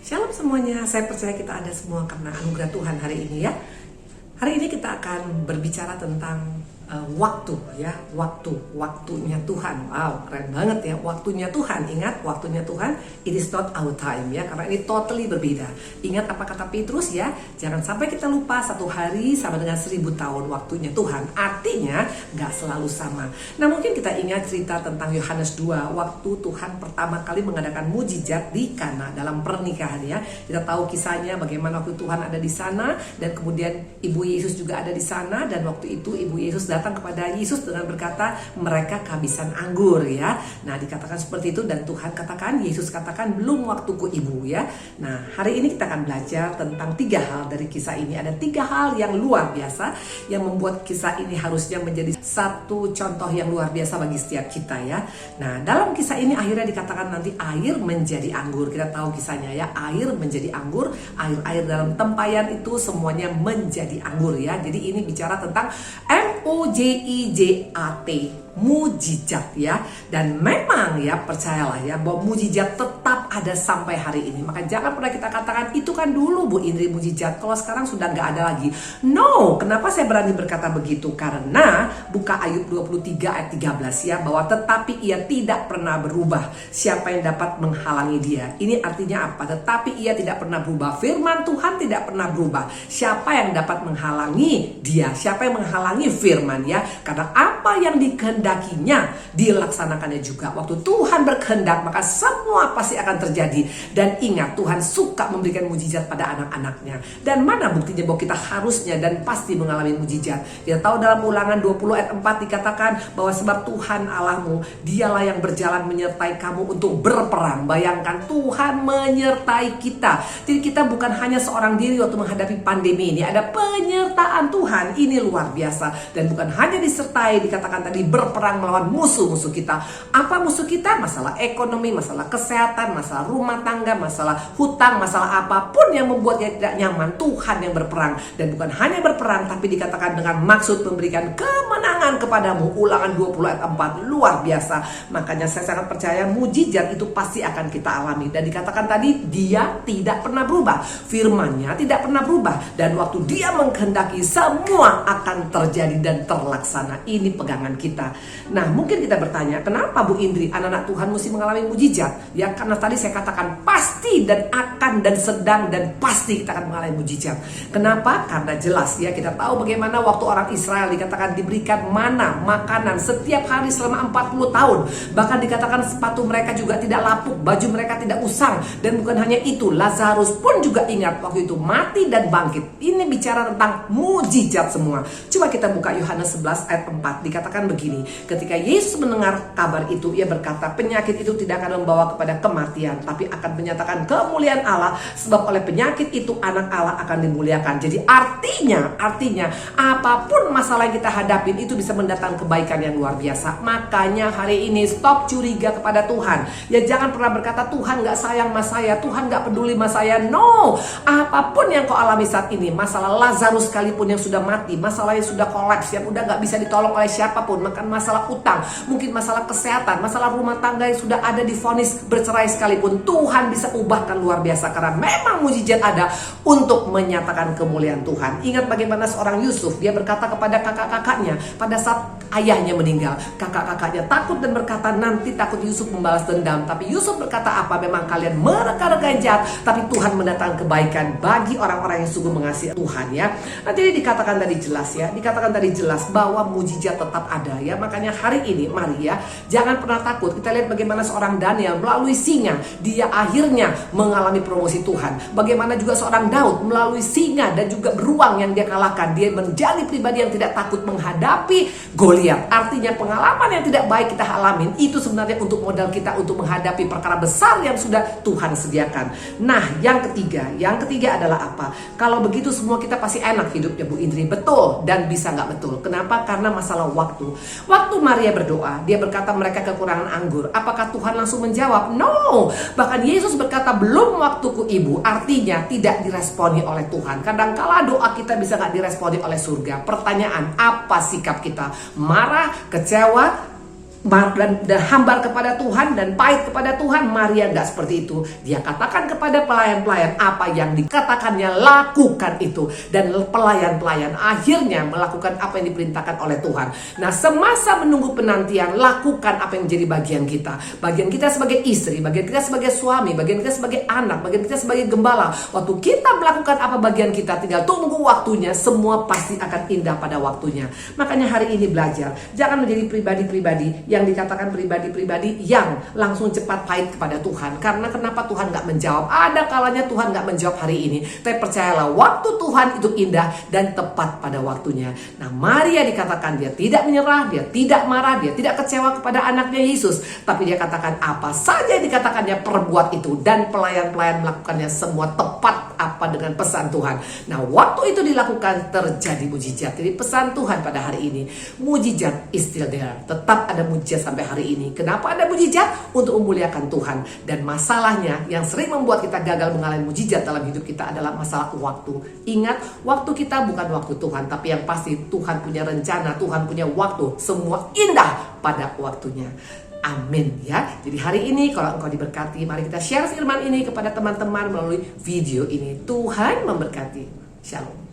Shalom semuanya, saya percaya kita ada semua karena anugerah Tuhan hari ini ya. Hari ini kita akan berbicara tentang waktu ya, waktunya Tuhan. Wow, keren banget ya, waktunya Tuhan. Ingat, waktunya Tuhan, it is not our time ya, karena ini totally berbeda. Ingat apa kata Petrus ya, jangan sampai kita lupa satu hari sama dengan 1000 tahun waktunya Tuhan. Artinya gak selalu sama. Nah, mungkin kita ingat cerita tentang Yohanes 2, waktu Tuhan pertama kali mengadakan mujizat di Kana dalam pernikahan ya. Kita tahu kisahnya bagaimana waktu Tuhan ada di sana dan kemudian Ibu Yesus juga ada di sana, dan waktu itu Ibu Yesus datang kepada Yesus dengan berkata mereka kehabisan anggur ya. Nah, dikatakan seperti itu dan Tuhan katakan, Yesus katakan belum waktuku Ibu ya. Nah, hari ini kita akan belajar tentang 3 hal dari kisah ini. Ada 3 hal yang luar biasa yang membuat kisah ini harusnya menjadi satu contoh yang luar biasa bagi setiap kita ya. Nah, dalam kisah ini akhirnya dikatakan nanti air menjadi anggur. Kita tahu kisahnya ya, air menjadi anggur, air dalam tempayan itu semuanya menjadi anggur ya. Jadi ini bicara tentang mujizat, mujizat ya. Dan memang ya, percayalah ya bahwa mujizat tetap ada sampai hari ini. Maka jangan pernah kita katakan itu kan dulu Bu Indri mujizat, kalau sekarang sudah nggak ada lagi. No, kenapa saya berani berkata begitu? Karena buka Ayub 23 ayat 13 ya, bahwa tetapi ia tidak pernah berubah, siapa yang dapat menghalangi dia? Ini artinya apa? Tetapi ia tidak pernah berubah. Firman Tuhan tidak pernah berubah. Siapa yang dapat menghalangi dia? Siapa yang menghalangi firman ya? Karena apa yang dikehendakinya dilaksanakannya juga. Waktu Tuhan berkehendak maka semua pasti akan terjadi. Dan ingat, Tuhan suka memberikan mujizat pada anak-anaknya. Dan mana buktinya bahwa kita harusnya dan pasti mengalami mujizat? Kita tahu dalam Ulangan 20 ayat 4 dikatakan bahwa sebab Tuhan Allahmu, dialah yang berjalan menyertai kamu untuk berperang. Bayangkan, Tuhan menyertai kita. Jadi kita bukan hanya seorang diri waktu menghadapi pandemi ini. Ada penyertaan Tuhan. Ini luar biasa. Dan bukan hanya disertai, dikatakan tadi berperang melawan musuh-musuh kita. Apa musuh kita? Masalah ekonomi, masalah kesehatan, masalah rumah tangga, masalah hutang, masalah apapun yang membuat kita tidak nyaman. Tuhan yang berperang. Dan bukan hanya berperang, tapi dikatakan dengan maksud memberikan kemenangan kepadamu. Ulangan 20 ayat 4. Luar biasa. Makanya saya sangat percaya mujizat itu pasti akan kita alami. Dan dikatakan tadi, dia tidak pernah berubah. Firman-Nya tidak pernah berubah. Dan waktu dia mengkehendaki, semua akan terjadi dan terlaksana. Ini pegangan kita. Nah, mungkin kita bertanya, kenapa Bu Indri anak-anak Tuhan mesti mengalami mujizat? Ya, karena tadi saya katakan pasti dan akan dan sedang dan pasti kita akan mengalami mujizat. Kenapa? Karena jelas ya, kita tahu bagaimana waktu orang Israel dikatakan diberikan mana, makanan setiap hari selama 40 tahun. Bahkan dikatakan sepatu mereka juga tidak lapuk, baju mereka tidak usang. Dan bukan hanya itu, Lazarus pun juga ingat waktu itu mati dan bangkit. Ini bicara tentang mujizat semua. Coba kita buka Yohanes 11 ayat 4. Dikatakan begini, ketika Yesus mendengar kabar itu, ia berkata, penyakit itu tidak akan membawa kepada kematian, tapi akan menyatakan kemuliaan Allah, sebab oleh penyakit itu anak Allah akan dimuliakan. Jadi artinya apapun masalah yang kita hadapin itu bisa mendatangkan kebaikan yang luar biasa. Makanya hari ini stop curiga kepada Tuhan. Ya, jangan pernah berkata Tuhan gak sayang sama saya, Tuhan gak peduli sama saya. No, apapun yang kau alami saat ini, masalah Lazarus sekalipun yang sudah mati, masalah yang sudah kolaps, yang udah gak bisa ditolong oleh siapapun, makan masalah utang, mungkin masalah kesehatan, masalah rumah tangga yang sudah ada di vonis bercerai sekalipun, Tuhan bisa ubahkan luar biasa. Karena memang mujizat ada untuk menyatakan kemuliaan Tuhan. Ingat bagaimana seorang Yusuf, dia berkata kepada kakak-kakaknya pada saat ayahnya meninggal. Kakak-kakaknya takut dan berkata nanti takut Yusuf membalas dendam. Tapi Yusuf berkata apa? Memang kalian mereka-reka jahat, tapi Tuhan mendatangkan kebaikan bagi orang-orang yang sungguh mengasihi Tuhan ya. Nah, jadi dikatakan tadi jelas ya, dikatakan tadi jelas bahwa mujizat tetap ada ya. Makanya hari ini mari ya, jangan pernah takut. Kita lihat bagaimana seorang Daniel melalui singa, dia akhirnya mengalami promosi Tuhan. Bagaimana juga seorang Daud melalui singa dan juga beruang yang dia kalahkan, dia menjadi pribadi yang tidak takut menghadapi Goliat. Artinya pengalaman yang tidak baik kita alamin itu sebenarnya untuk modal kita untuk menghadapi perkara besar yang sudah Tuhan sediakan. Nah, yang ketiga adalah apa? Kalau begitu semua kita pasti enak hidupnya Bu Indri. Betul dan bisa nggak betul. Kenapa? Karena masalah waktu. Waktu Maria berdoa, dia berkata mereka kekurangan anggur. Apakah Tuhan langsung menjawab? No. Bahkan Yesus berkata belum waktuku Ibu. Artinya tidak diresponi oleh Tuhan. Kadangkala doa kita bisa nggak diresponi oleh surga. Pertanyaan, apa sikap kita? Marah, kecewa, dan hambar kepada Tuhan dan pahit kepada Tuhan. Maria nggak seperti itu. Dia katakan kepada pelayan-pelayan apa yang dikatakannya, lakukan itu. Dan pelayan-pelayan akhirnya melakukan apa yang diperintahkan oleh Tuhan. Nah, semasa menunggu penantian, lakukan apa yang menjadi bagian kita. Bagian kita sebagai istri, bagian kita sebagai suami, bagian kita sebagai anak, bagian kita sebagai gembala. Waktu kita melakukan apa bagian kita, tinggal tunggu waktunya, semua pasti akan indah pada waktunya. Makanya hari ini belajar, jangan menjadi pribadi-pribadi yang dikatakan pribadi-pribadi yang langsung cepat pahit kepada Tuhan. Karena kenapa Tuhan gak menjawab? Ada kalanya Tuhan gak menjawab hari ini. Tapi percayalah, waktu Tuhan itu indah dan tepat pada waktunya. Nah, Maria dikatakan dia tidak menyerah, dia tidak marah, dia tidak kecewa kepada anaknya Yesus. Tapi dia katakan apa saja yang dikatakannya, perbuat itu. Dan pelayan-pelayan melakukannya semua tepat apa dengan pesan Tuhan. Nah, waktu itu dilakukan, terjadi mujizat. Jadi pesan Tuhan pada hari ini, mujizat is still there. Tetap ada mujizat sampai hari ini. Kenapa ada mujizat? Untuk memuliakan Tuhan. Dan masalahnya yang sering membuat kita gagal mengalami mujizat dalam hidup kita adalah masalah waktu. Ingat, waktu kita bukan waktu Tuhan, tapi yang pasti Tuhan punya rencana, Tuhan punya waktu. Semua indah pada waktunya. Amin ya. Jadi hari ini kalau engkau diberkati, mari kita share firman ini kepada teman-teman melalui video ini. Tuhan memberkati. Shalom.